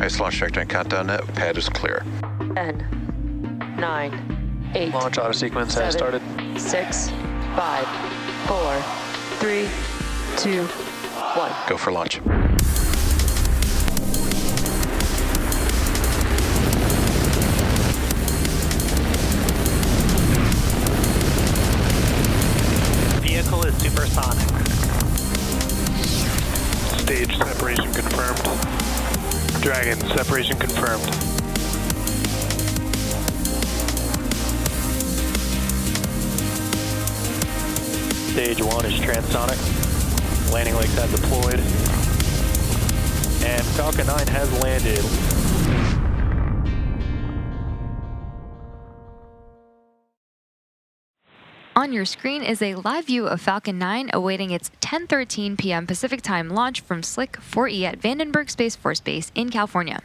Nice launch trajectory and countdown net. Pad is clear. 10, 9, 8. Launch auto sequence has 7, started. 6, 5, 4, 3, 2, 1. Go for launch. Vehicle is supersonic. Stage separation confirmed. Dragon, separation confirmed. Stage 1 is transonic. Landing legs have deployed. And Falcon 9 has landed. On your screen is a live view of Falcon 9 awaiting its 10:13 p.m. Pacific Time launch from Slick 4E at Vandenberg Space Force Base in California.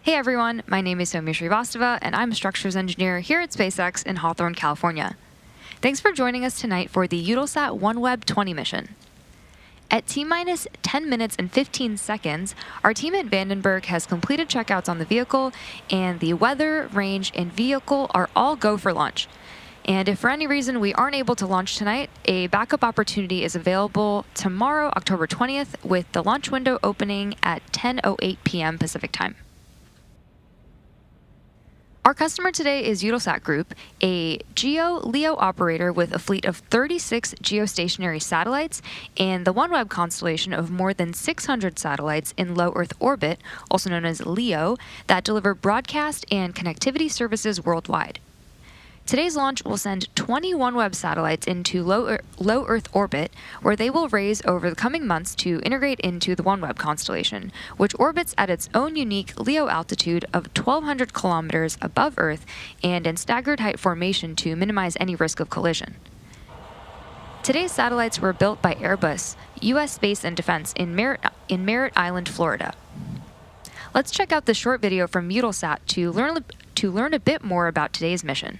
Hey everyone, my name is Soumya Srivastava and I'm a structures engineer here at SpaceX in Hawthorne, California. Thanks for joining us tonight for the Eutelsat OneWeb 20 mission. At T-minus 10 minutes and 15 seconds, our team at Vandenberg has completed checkouts on the vehicle, and the weather, range, and vehicle are all go for launch. And if for any reason we aren't able to launch tonight, a backup opportunity is available tomorrow, October 20th, with the launch window opening at 10:08 p.m. Pacific Time. Our customer today is Eutelsat Group, a GEO-LEO operator with a fleet of 36 geostationary satellites and the OneWeb constellation of more than 600 satellites in low Earth orbit, also known as LEO, that deliver broadcast and connectivity services worldwide. Today's launch will send 20 OneWeb satellites into low Earth orbit, where they will raise over the coming months to integrate into the OneWeb constellation, which orbits at its own unique LEO altitude of 1,200 kilometers above Earth and in staggered height formation to minimize any risk of collision. Today's satellites were built by Airbus, U.S. Space and Defense in Merritt Island, Florida. Let's check out this short video from Eutelsat to learn a bit more about today's mission.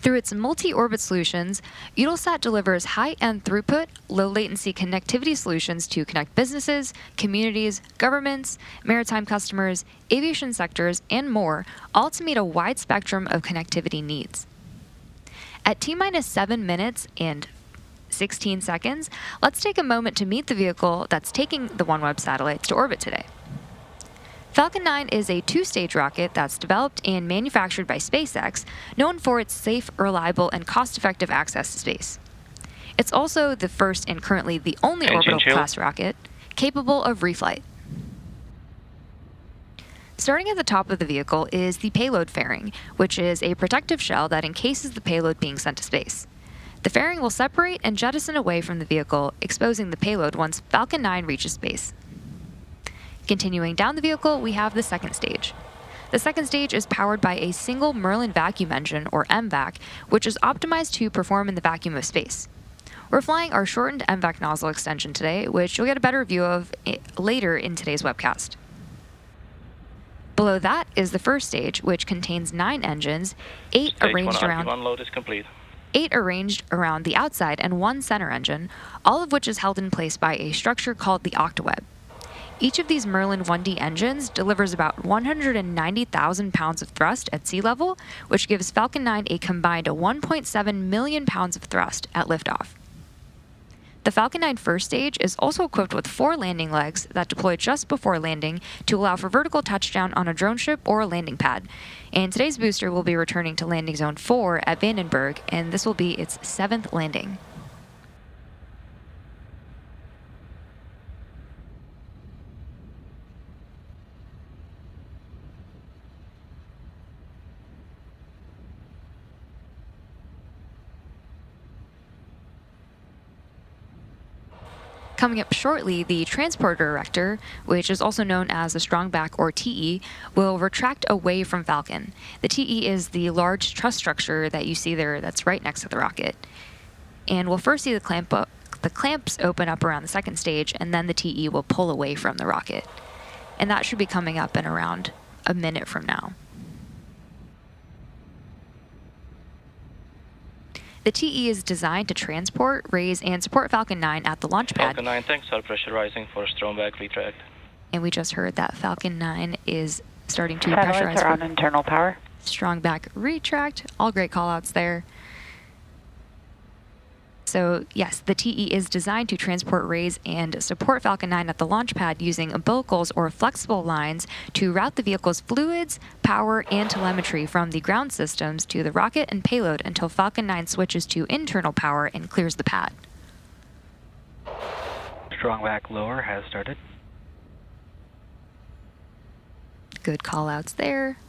Through its multi-orbit solutions, Eutelsat delivers high-end throughput, low-latency connectivity solutions to connect businesses, communities, governments, maritime customers, aviation sectors, and more, all to meet a wide spectrum of connectivity needs. At T-minus 7 minutes and 16 seconds, let's take a moment to meet the vehicle that's taking the OneWeb satellites to orbit today. Falcon 9 is a two-stage rocket that's developed and manufactured by SpaceX, known for its safe, reliable, and cost-effective access to space. It's also the first and currently the only orbital-class rocket capable of reflight. Starting at the top of the vehicle is the payload fairing, which is a protective shell that encases the payload being sent to space. The fairing will separate and jettison away from the vehicle, exposing the payload once Falcon 9 reaches space. Continuing down the vehicle, we have the second stage. The second stage is powered by a single Merlin vacuum engine, or MVac, which is optimized to perform in the vacuum of space. We're flying our shortened MVAC nozzle extension today, which you'll get a better view of later in today's webcast. Below that is the first stage, which contains 9 engines, 8 arranged around load is complete. 8 arranged around the outside and 1 center engine, all of which is held in place by a structure called the octaweb. Each of these Merlin 1D engines delivers about 190,000 pounds of thrust at sea level, which gives Falcon 9 a combined 1.7 million pounds of thrust at liftoff. The Falcon 9 first stage is also equipped with 4 landing legs that deploy just before landing to allow for vertical touchdown on a drone ship or a landing pad. And today's booster will be returning to landing zone 4 at Vandenberg, and this will be its 7th landing. Coming up shortly, the transporter erector, which is also known as the strong back or TE, will retract away from Falcon. The TE is the large truss structure that you see there that's right next to the rocket. And we'll first see the clamps open up around the second stage, and then the TE will pull away from the rocket. And that should be coming up in around a minute from now. The TE is designed to transport, raise, and support Falcon 9 at the launch pad. Falcon 9, thanks. Are pressurizing for strong back retract. And we just heard that Falcon 9 is starting to Satellites pressurize are on internal power. strong back retract. All great callouts there. So yes, the TE is designed to transport, raise, and support Falcon 9 at the launch pad using umbilicals or flexible lines to route the vehicle's fluids, power, and telemetry from the ground systems to the rocket and payload until Falcon 9 switches to internal power and clears the pad. Strong back lower has started. Good callouts there.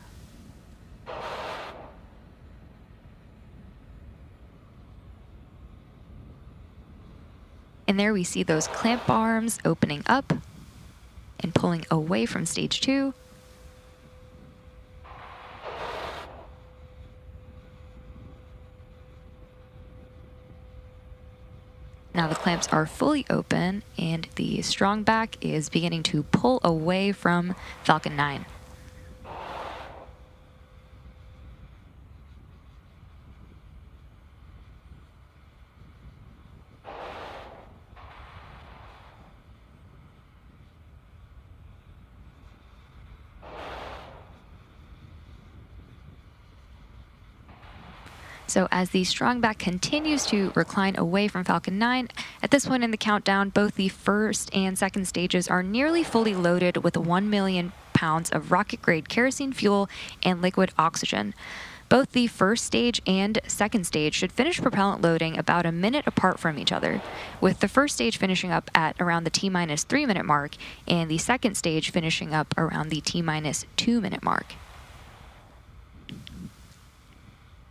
And there we see those clamp arms opening up and pulling away from stage 2. Now the clamps are fully open and the strong back is beginning to pull away from Falcon 9. So as the strong back continues to recline away from Falcon 9, at this point in the countdown, both the first and second stages are nearly fully loaded with 1 million pounds of rocket-grade kerosene fuel and liquid oxygen. Both the first stage and second stage should finish propellant loading about a minute apart from each other, with the first stage finishing up at around the T-minus 3 minute mark and the second stage finishing up around the T-minus 2 minute mark.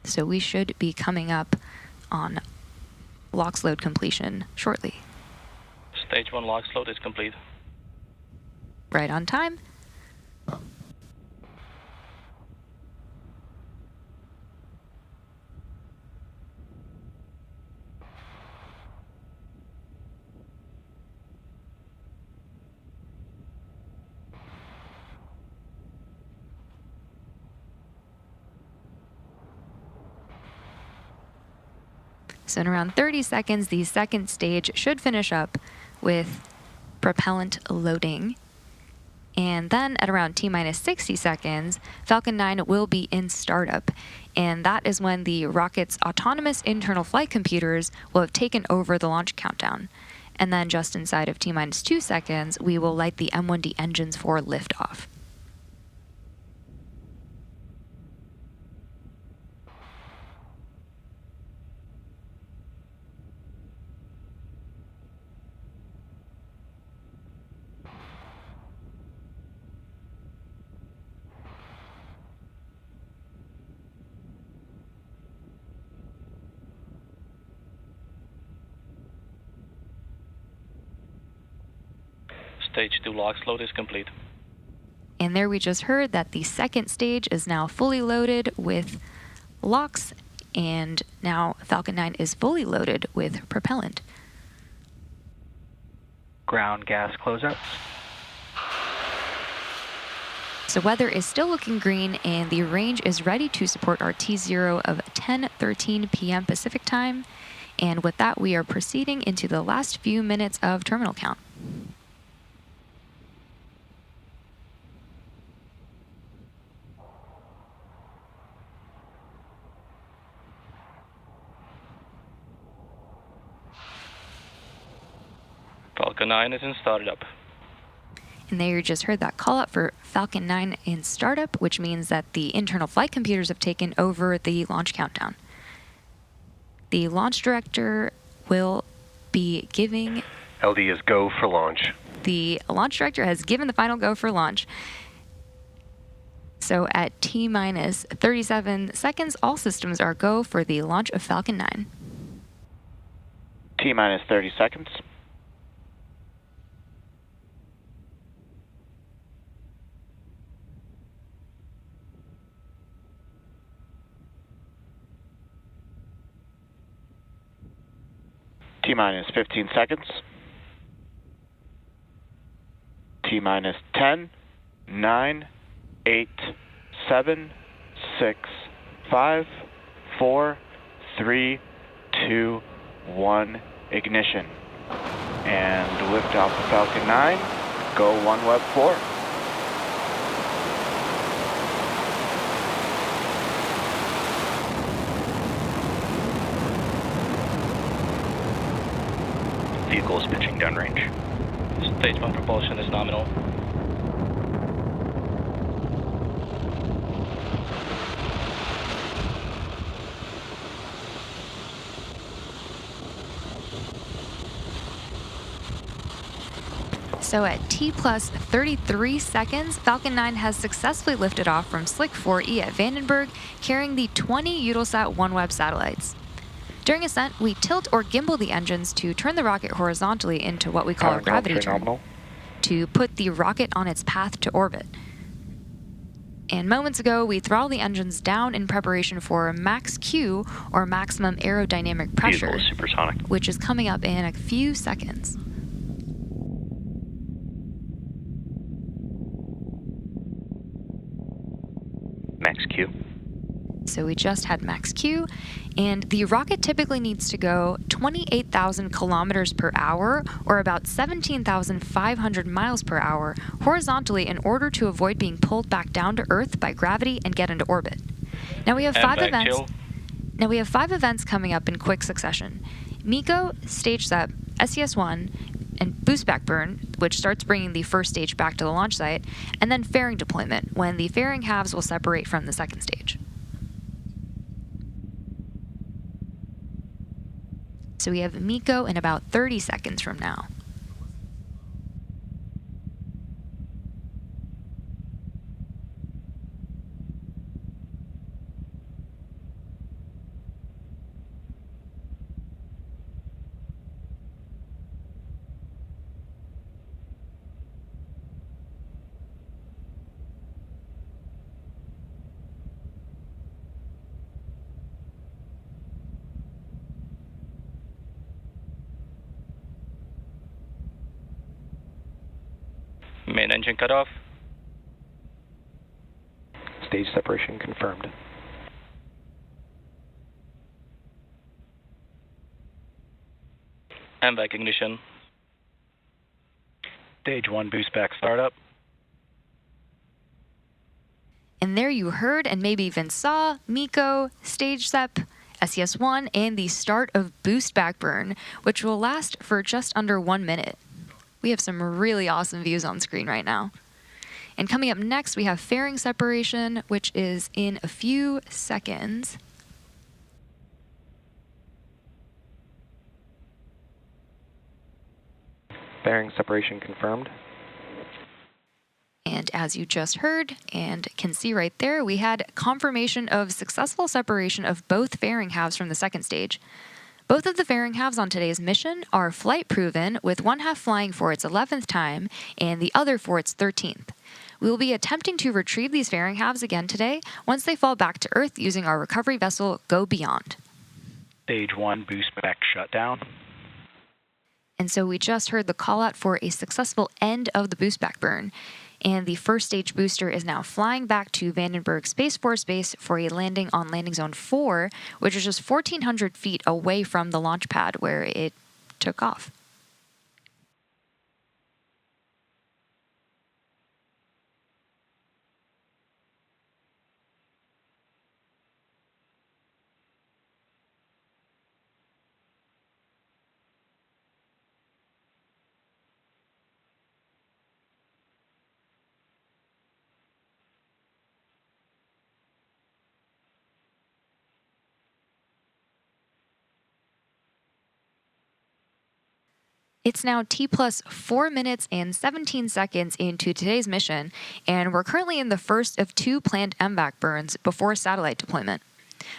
So we should be coming up on LOX load completion shortly. Stage 1 LOX load is complete. Right on time. So in around 30 seconds, the second stage should finish up with propellant loading. And then at around T-minus 60 seconds, Falcon 9 will be in startup. And that is when the rocket's autonomous internal flight computers will have taken over the launch countdown. And then just inside of T-minus 2 seconds, we will light the M1D engines for liftoff. Stage 2 LOX load is complete. And there we just heard that the second stage is now fully loaded with LOX and now Falcon 9 is fully loaded with propellant. Ground gas closeouts. So weather is still looking green, and the range is ready to support our T0 of 10:13 p.m. Pacific time. And with that, we are proceeding into the last few minutes of terminal count. Falcon 9 is in startup. And there you just heard that call out for Falcon 9 in startup, which means that the internal flight computers have taken over the launch countdown. The launch director will be giving... LD is go for launch. The launch director has given the final go for launch. So at T-minus 37 seconds, all systems are go for the launch of Falcon 9. T-minus 30 seconds. T-minus 15 seconds. T-minus 10, 9, 8, 7, 6, 5, 4, 3, 2, 1, ignition. And lift off the Falcon 9, go OneWeb 4. Vehicle is pitching downrange. Stage 1 propulsion is nominal. So at T plus 33 seconds, Falcon 9 has successfully lifted off from Slick 4E at Vandenberg, carrying the 20 Eutelsat OneWeb satellites. During ascent, we tilt or gimbal the engines to turn the rocket horizontally into what we call a gravity turn, to put the rocket on its path to orbit. And moments ago, we throttled the engines down in preparation for max Q, or maximum aerodynamic pressure, Vehicle is supersonic. which is coming up in a few seconds. Max Q. So we just had max Q, and the rocket typically needs to go 28,000 kilometers per hour, or about 17,500 miles per hour, horizontally in order to avoid being pulled back down to Earth by gravity and get into orbit. Now we have five events coming up in quick succession. MECO, stage SEP, SES-1, and boost back burn, which starts bringing the first stage back to the launch site, and then fairing deployment, when the fairing halves will separate from the second stage. So we have MECO in about 30 seconds from now. Main engine cut off. Stage separation confirmed. MVAC ignition. Stage 1 boost back startup. And there you heard and maybe even saw MECO, stage SEP, SES-1, and the start of boost back burn, which will last for just under 1 minute. We have some really awesome views on screen right now. And coming up next, we have fairing separation, which is in a few seconds. Fairing separation confirmed. And as you just heard and can see right there, we had confirmation of successful separation of both fairing halves from the second stage. Both of the fairing halves on today's mission are flight proven, with one half flying for its 11th time and the other for its 13th. We will be attempting to retrieve these fairing halves again today once they fall back to Earth using our recovery vessel Go Beyond. Stage 1 boost back shutdown. And so we just heard the call out for a successful end of the boost back burn. And the first stage booster is now flying back to Vandenberg Space Force Base for a landing on landing zone 4, which is just 1,400 feet away from the launch pad where it took off. It's now T plus 4 minutes and 17 seconds into today's mission, and we're currently in the first of 2 planned MVAC burns before satellite deployment.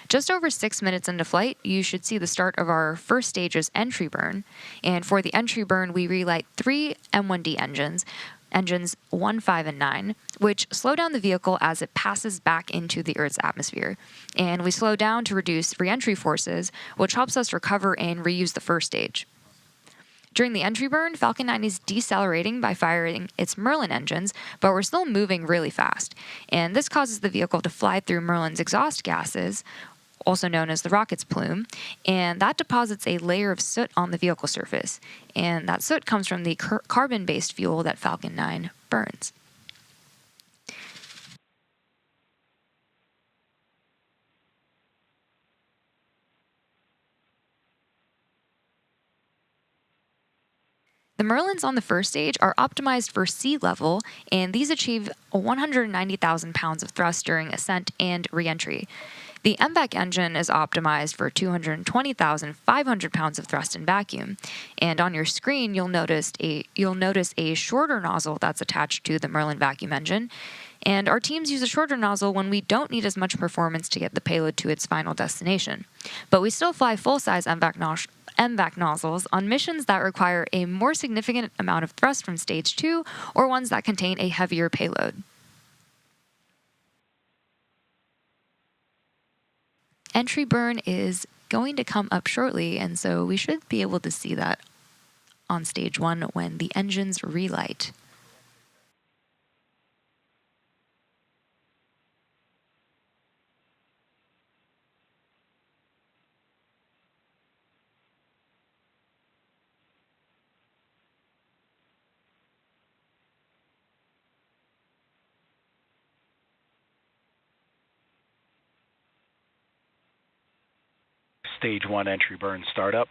Just over 6 minutes into flight, you should see the start of our first stage's entry burn, and for the entry burn, we relight 3 M1D engines 1, 5, and 9, which slow down the vehicle as it passes back into the Earth's atmosphere. And we slow down to reduce re-entry forces, which helps us recover and reuse the first stage. During the entry burn, Falcon 9 is decelerating by firing its Merlin engines, but we're still moving really fast. And this causes the vehicle to fly through Merlin's exhaust gases, also known as the rocket's plume, and that deposits a layer of soot on the vehicle surface. And that soot comes from the carbon-based fuel that Falcon 9 burns. The Merlins on the first stage are optimized for sea level, and these achieve 190,000 pounds of thrust during ascent and re-entry. The MVAC engine is optimized for 220,500 pounds of thrust in vacuum, and on your screen you'll notice a shorter nozzle that's attached to the Merlin vacuum engine. And our teams use a shorter nozzle when we don't need as much performance to get the payload to its final destination. But we still fly full-size MVAC nozzles on missions that require a more significant amount of thrust from stage 2 or ones that contain a heavier payload. Entry burn is going to come up shortly, and so we should be able to see that on stage 1 when the engines relight. Stage 1 entry burn startup.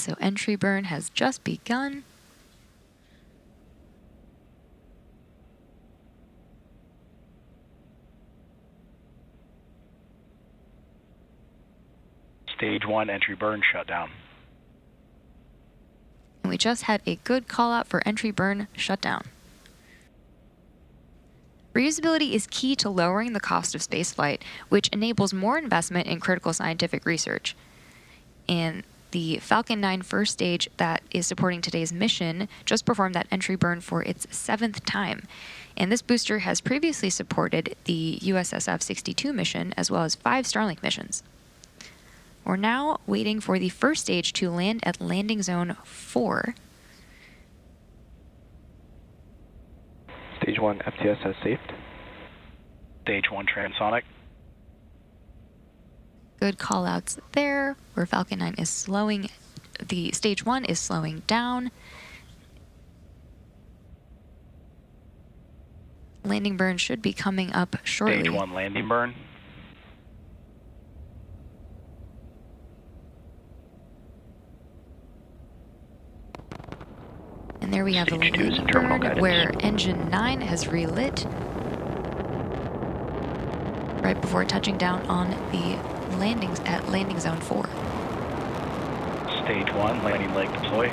So entry burn has just begun. Stage 1 entry burn shutdown. And we just had a good call out for entry burn shutdown. Reusability is key to lowering the cost of spaceflight, which enables more investment in critical scientific research. And the Falcon 9 first stage that is supporting today's mission just performed that entry burn for its 7th time. And this booster has previously supported the USSF 62 mission as well as 5 Starlink missions. We're now waiting for the first stage to land at landing zone 4. Stage 1 FTS has saved. Stage 1 transonic. Good callouts there, where Falcon 9 is slowing. The stage 1 is slowing down. Landing burn should be coming up shortly. Stage 1 landing burn. And there we have a Stage 2 is landing terminal burn guidance. where engine 9 has relit right before touching down on the landings at landing zone 4. Stage 1 landing leg deploy.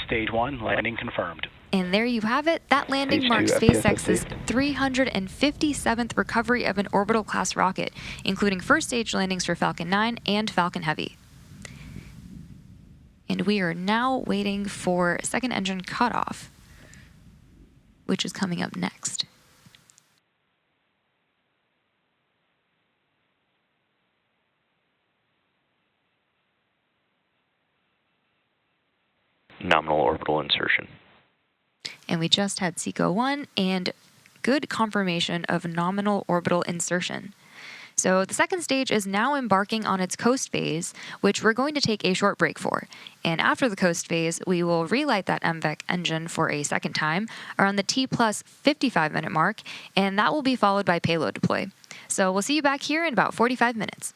Stage 1 landing confirmed. And there you have it. That landing Stage marks 2 FPS SpaceX's received. 357th recovery of an orbital-class rocket, including first-stage landings for Falcon 9 and Falcon Heavy. And we are now waiting for second engine cutoff, which is coming up next. Nominal orbital insertion. And we just had SECO 1 and good confirmation of nominal orbital insertion. So the second stage is now embarking on its coast phase, which we're going to take a short break for. And after the coast phase, we will relight that MVEC engine for a second time around the T plus 55-minute mark, and that will be followed by payload deploy. So we'll see you back here in about 45 minutes.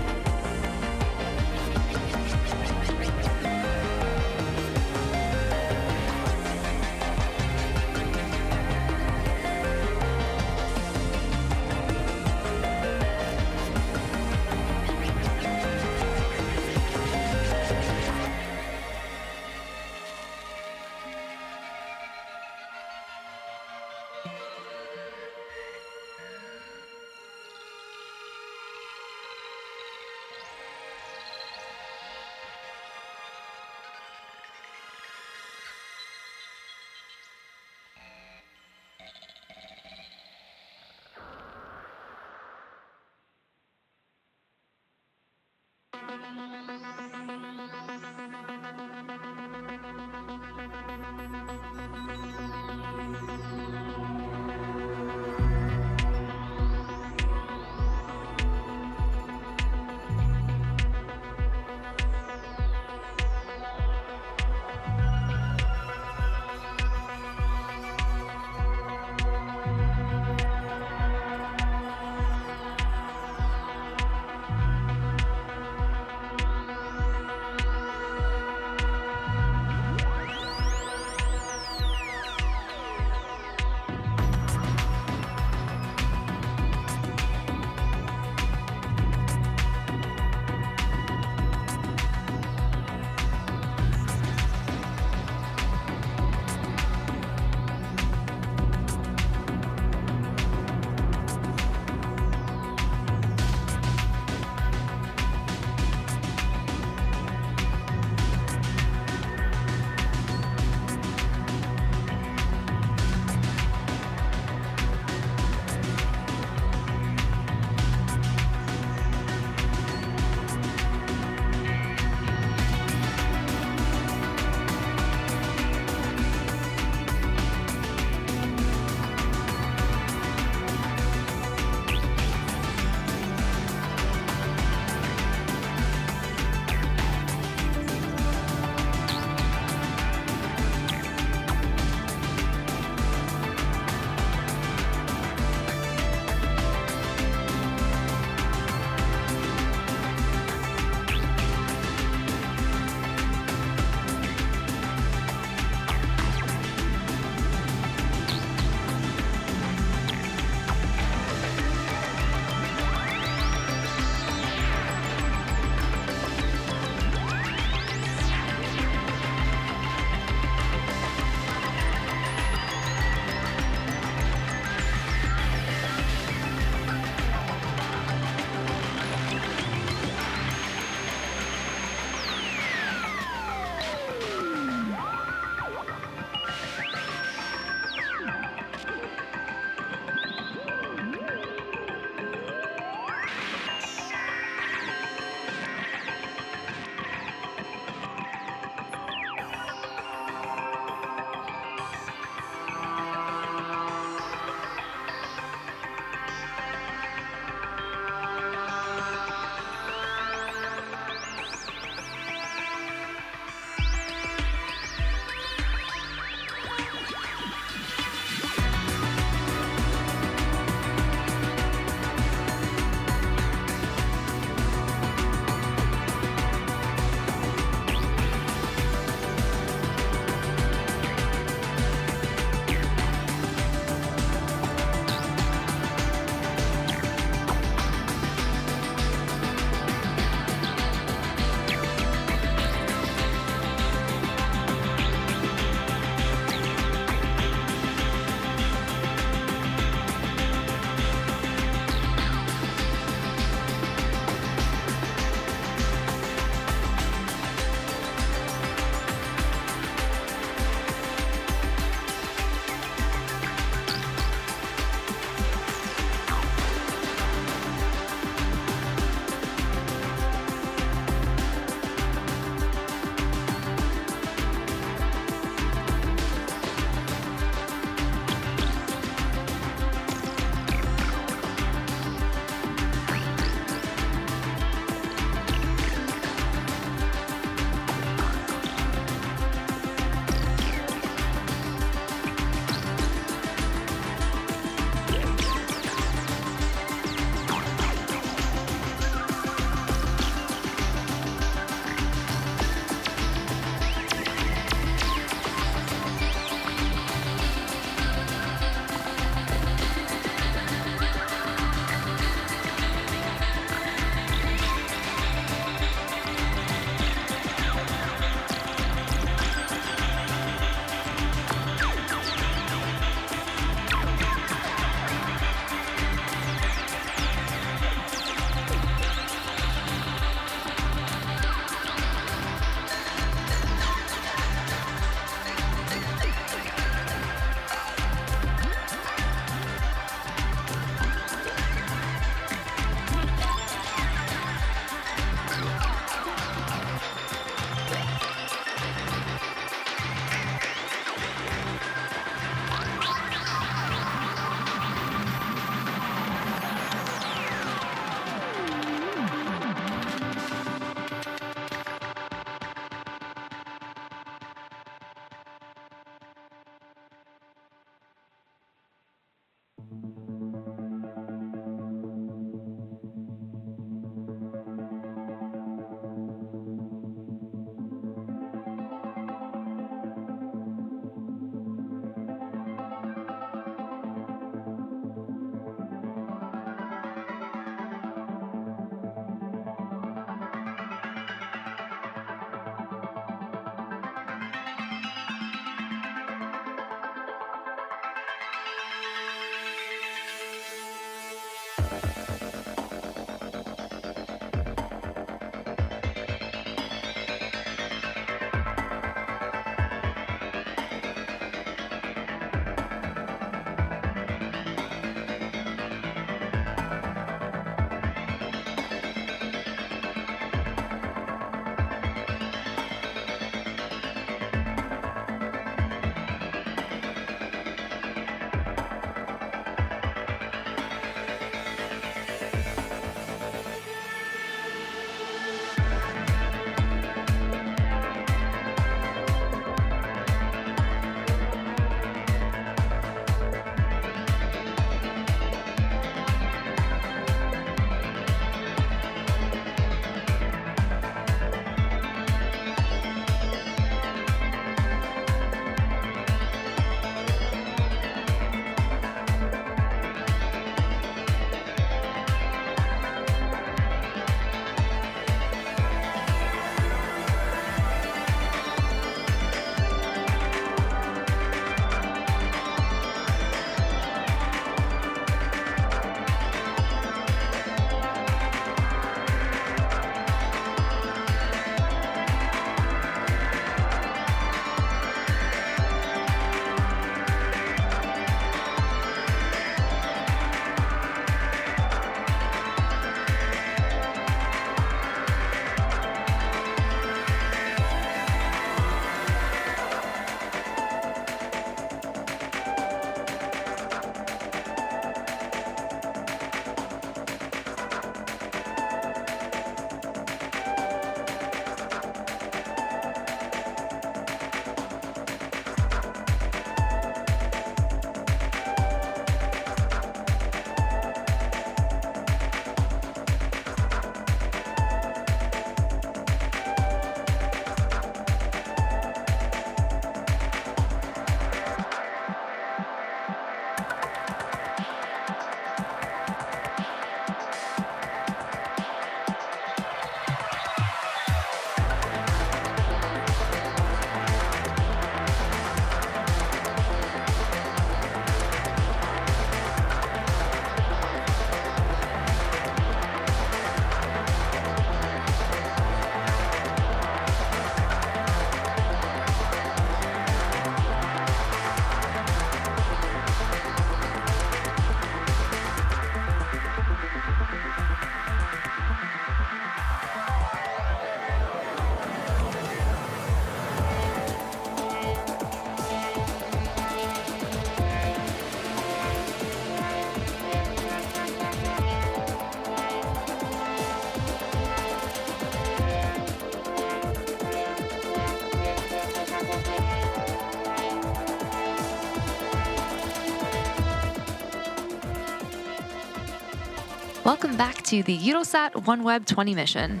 Welcome back to the Eutelsat OneWeb 20 mission.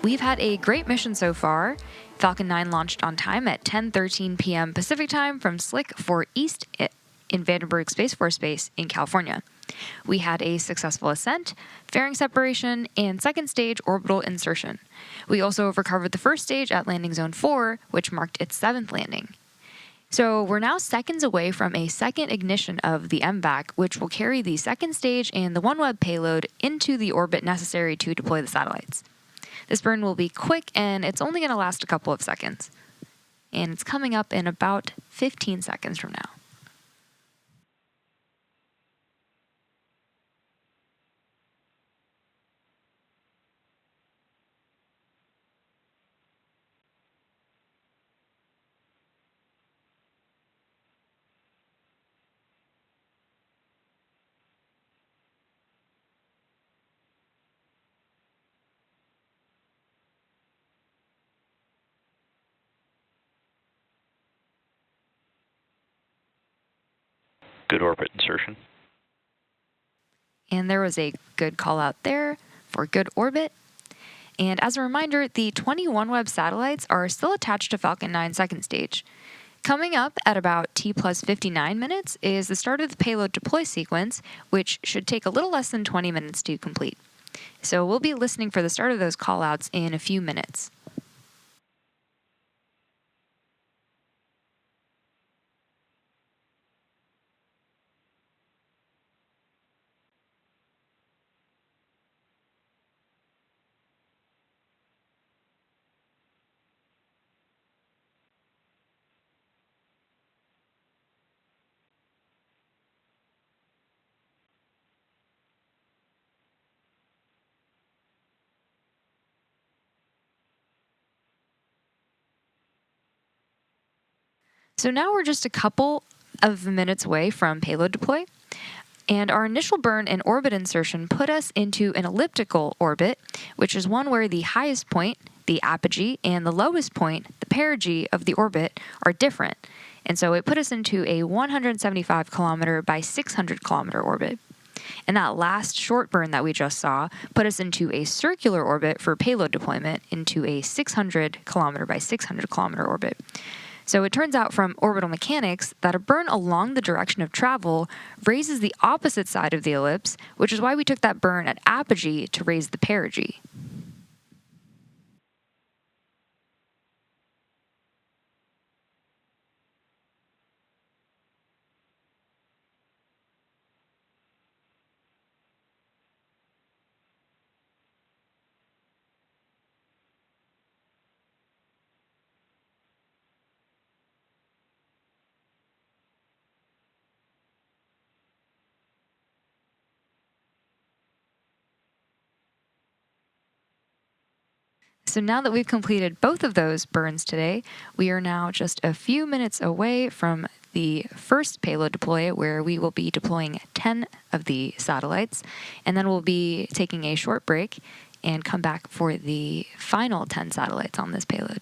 We've had a great mission so far. Falcon 9 launched on time at 10:13 p.m. Pacific time from Slick 4 East in Vandenberg Space Force Base in California. We had a successful ascent, fairing separation, and second stage orbital insertion. We also recovered the first stage at landing zone 4, which marked its 7th landing. So we're now seconds away from a second ignition of the MVAC, which will carry the second stage and the OneWeb payload into the orbit necessary to deploy the satellites. This burn will be quick, and it's only going to last a couple of seconds. And it's coming up in about 15 seconds from now. Good orbit insertion. And there was a good call out there for good orbit. And as a reminder, the 20 OneWeb satellites are still attached to Falcon 9 second stage. Coming up at about T plus 59 minutes is the start of the payload deploy sequence, which should take a little less than 20 minutes to complete. So we'll be listening for the start of those callouts in a few minutes. So now we're just a couple of minutes away from payload deploy, and our initial burn and orbit insertion put us into an elliptical orbit, which is one where the highest point, the apogee, and the lowest point, the perigee of the orbit, are different. And so it put us into a 175 kilometer by 600 kilometer orbit. And that last short burn that we just saw put us into a circular orbit for payload deployment into a 600 kilometer by 600 kilometer orbit. So it turns out from orbital mechanics that a burn along the direction of travel raises the opposite side of the ellipse, which is why we took that burn at apogee to raise the perigee. So now that we've completed both of those burns today, we are now just a few minutes away from the first payload deploy, where we will be deploying 10 of the satellites, and then we'll be taking a short break and come back for the final 10 satellites on this payload.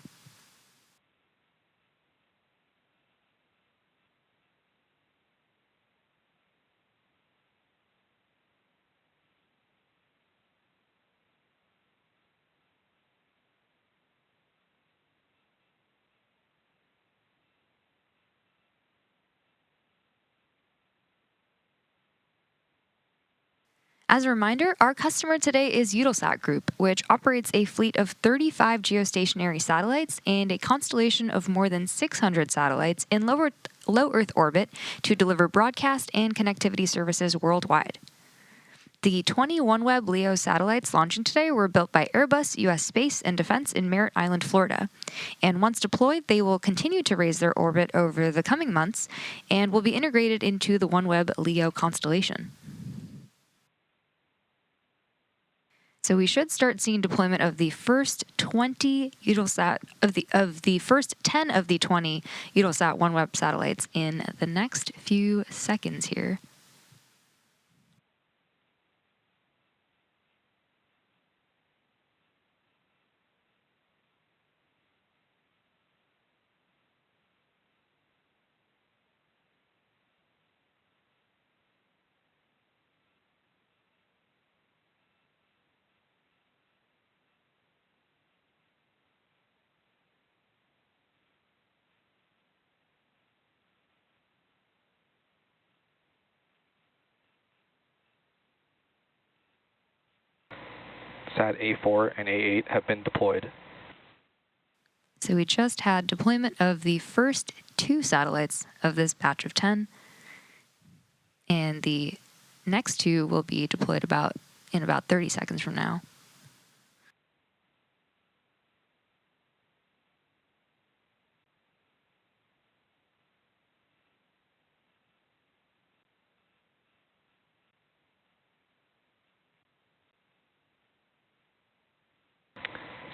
As a reminder, our customer today is Eutelsat Group, which operates a fleet of 35 geostationary satellites and a constellation of more than 600 satellites in low Earth orbit to deliver broadcast and connectivity services worldwide. The 20 OneWeb LEO satellites launching today were built by Airbus U.S. Space and Defense in Merritt Island, Florida. And once deployed, they will continue to raise their orbit over the coming months and will be integrated into the OneWeb LEO constellation. So we should start seeing deployment of the first 20 Eutelsat of the first 10 of the 20 Eutelsat OneWeb satellites in the next few seconds here. Sat A4 and A8 have been deployed. So we just had deployment of the first 2 satellites of this batch of 10, and the next 2 will be deployed in about 30 seconds from now.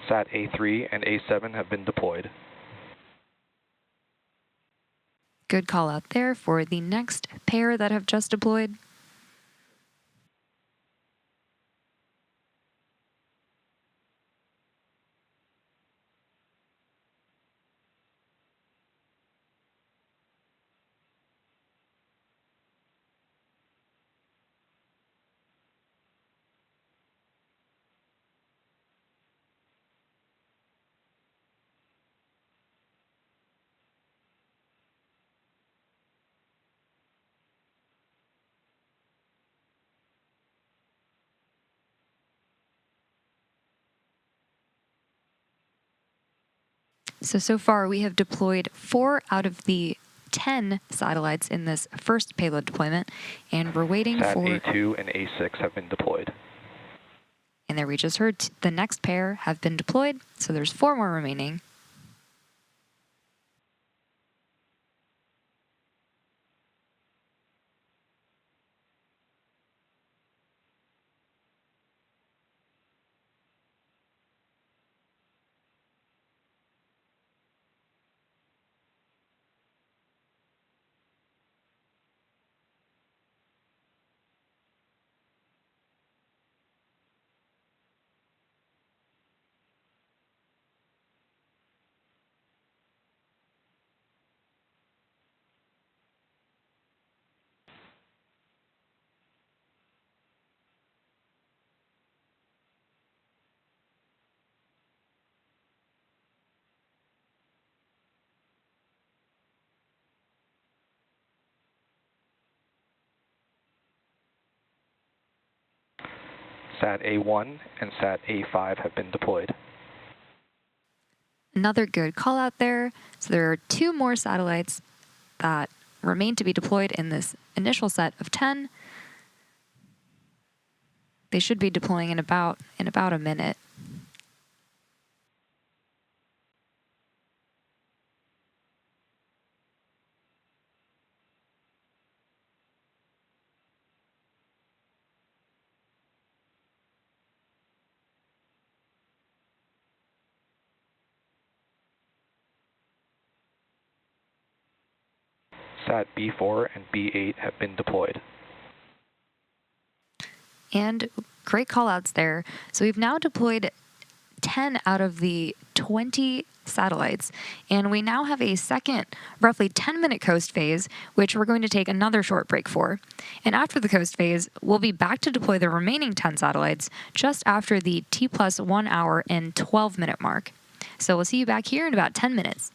Sat A3 and A7 have been deployed. Good call out there for the next pair that have just deployed. So far we have deployed 4 out of the 10 satellites in this first payload deployment, and we're waiting Sat for... A2 and A6 have been deployed. And there we just heard the next pair have been deployed, so there's 4 more remaining. Sat A1 and Sat A5 have been deployed. Another good call out there. So there are 2 more satellites that remain to be deployed in this initial set of 10. They should be deploying in about a minute. Sat B4 and B8 have been deployed. And great call-outs there. So we've now deployed 10 out of the 20 satellites, and we now have a second, roughly 10-minute coast phase, which we're going to take another short break for. And after the coast phase, we'll be back to deploy the remaining 10 satellites just after the T+1 hour and 12-minute mark. So we'll see you back here in about 10 minutes.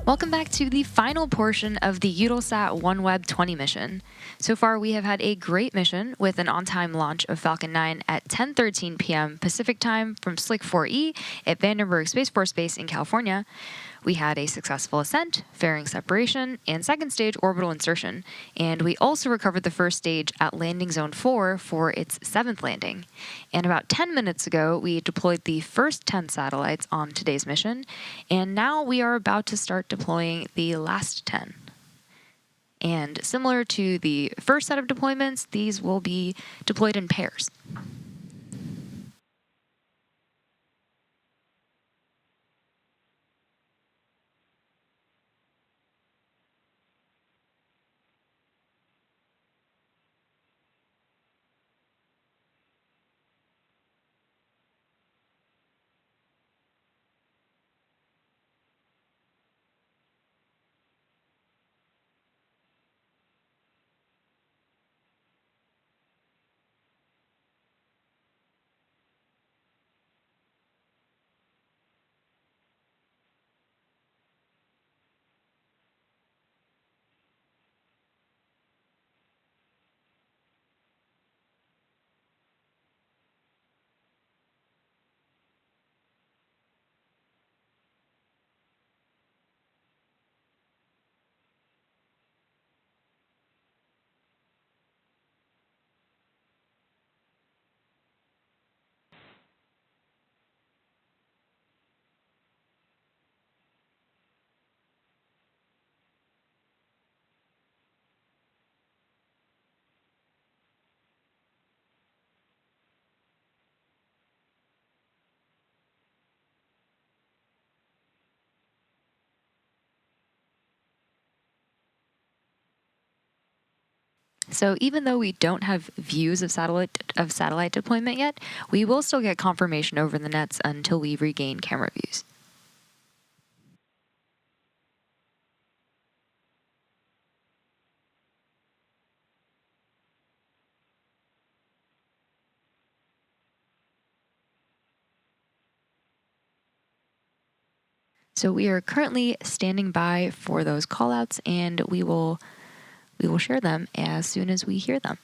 Welcome back to the final portion of the Eutelsat OneWeb 20 mission. So far, we have had a great mission with an on-time launch of Falcon 9 at 10:13 p.m. Pacific time from Slick 4E at Vandenberg Space Force Base in California. We had a successful ascent, fairing separation, and second stage orbital insertion, and we also recovered the first stage at landing zone 4 for its 7th landing. And about 10 minutes ago, we deployed the first 10 satellites on today's mission, and now we are about to start deploying the last 10. And similar to the first set of deployments, these will be deployed in pairs. So even though we don't have views of satellite deployment yet, we will still get confirmation over the nets until we regain camera views. So we are currently standing by for those callouts, and we will share them as soon as we hear them.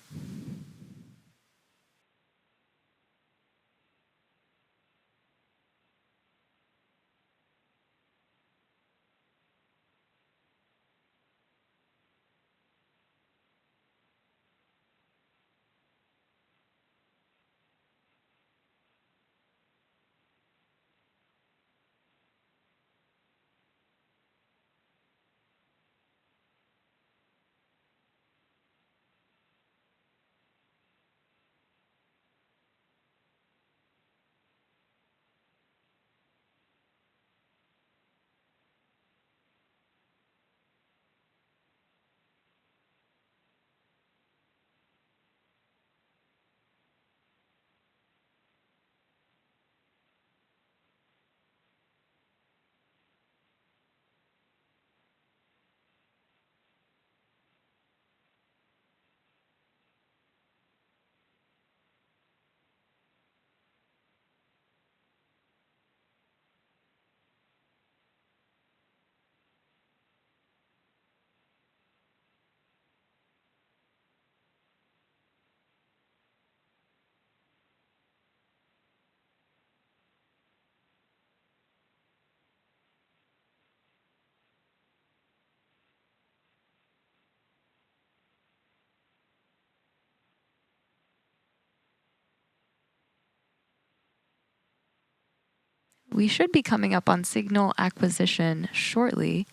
We should be coming up on signal acquisition shortly.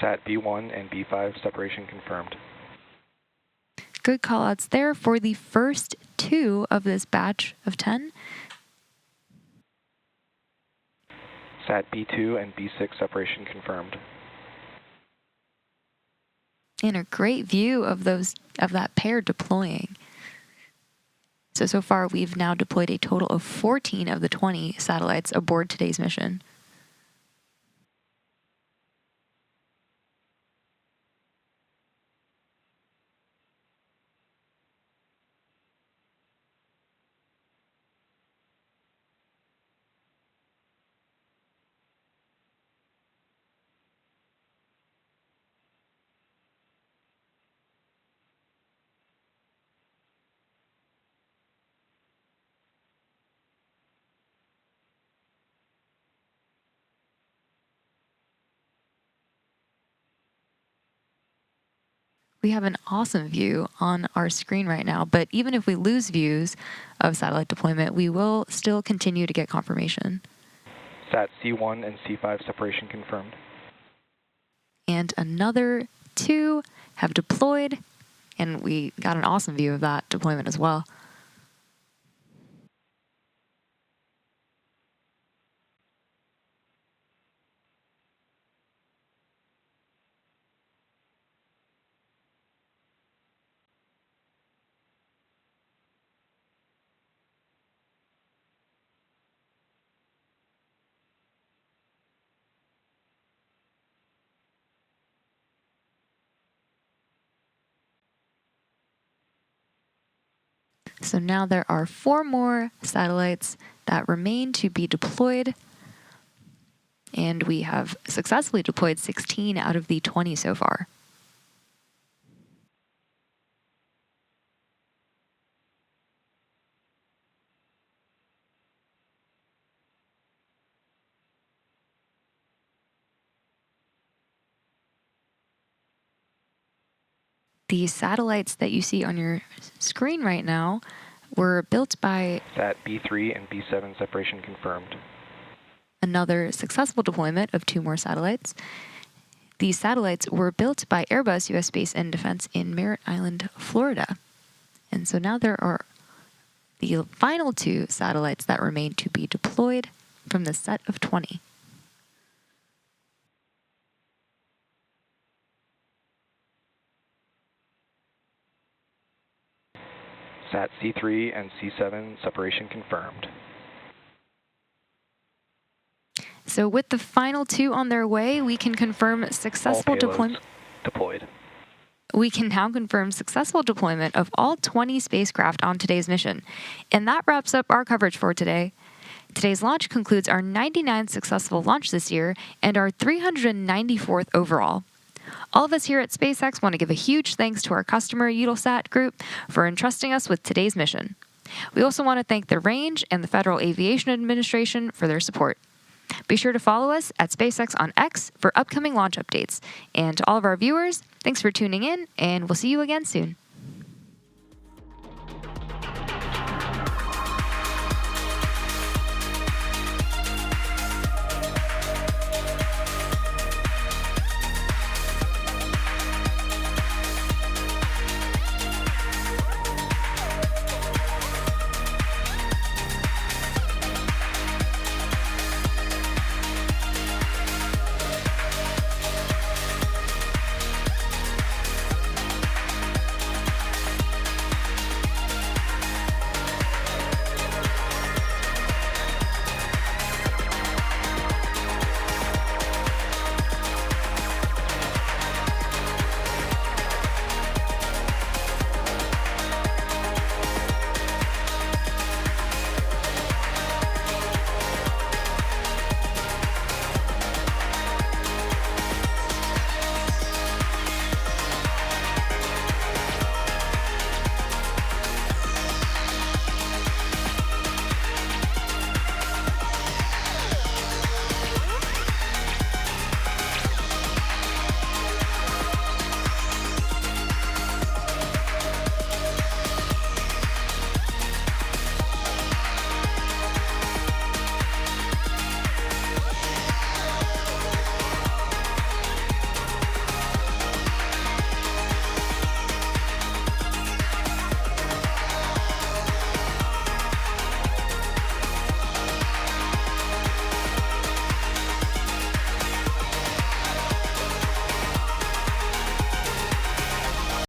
Sat B1 and B5 separation confirmed. Good callouts there for the first 2 of this batch of 10. Sat B2 and B6 separation confirmed. And a great view of that pair deploying. So far we've now deployed a total of 14 of the 20 satellites aboard today's mission. We have an awesome view on our screen right now, but even if we lose views of satellite deployment, we will still continue to get confirmation. Sat C1 and C5 separation confirmed. And another 2 have deployed, and we got an awesome view of that deployment as well. So now there are 4 more satellites that remain to be deployed, and we have successfully deployed 16 out of the 20 so far. The satellites that you see on your screen right now were built by Sat B3 and B7 separation confirmed. another successful deployment of 2 more satellites. These satellites were built by Airbus US Space and Defense in Merritt Island, Florida. And so now there are the final 2 satellites that remain to be deployed from the set of 20. Sat C3 and C7 separation confirmed. So with the final 2 on their way, we can confirm successful deployment. Deployed. We can now confirm successful deployment of all 20 spacecraft on today's mission. And that wraps up our coverage for today. Today's launch concludes our 99th successful launch this year and our 394th overall. All of us here at SpaceX want to give a huge thanks to our customer, Eutelsat Group, for entrusting us with today's mission. We also want to thank the Range and the Federal Aviation Administration for their support. Be sure to follow us at SpaceX on X for upcoming launch updates. And to all of our viewers, thanks for tuning in, and we'll see you again soon.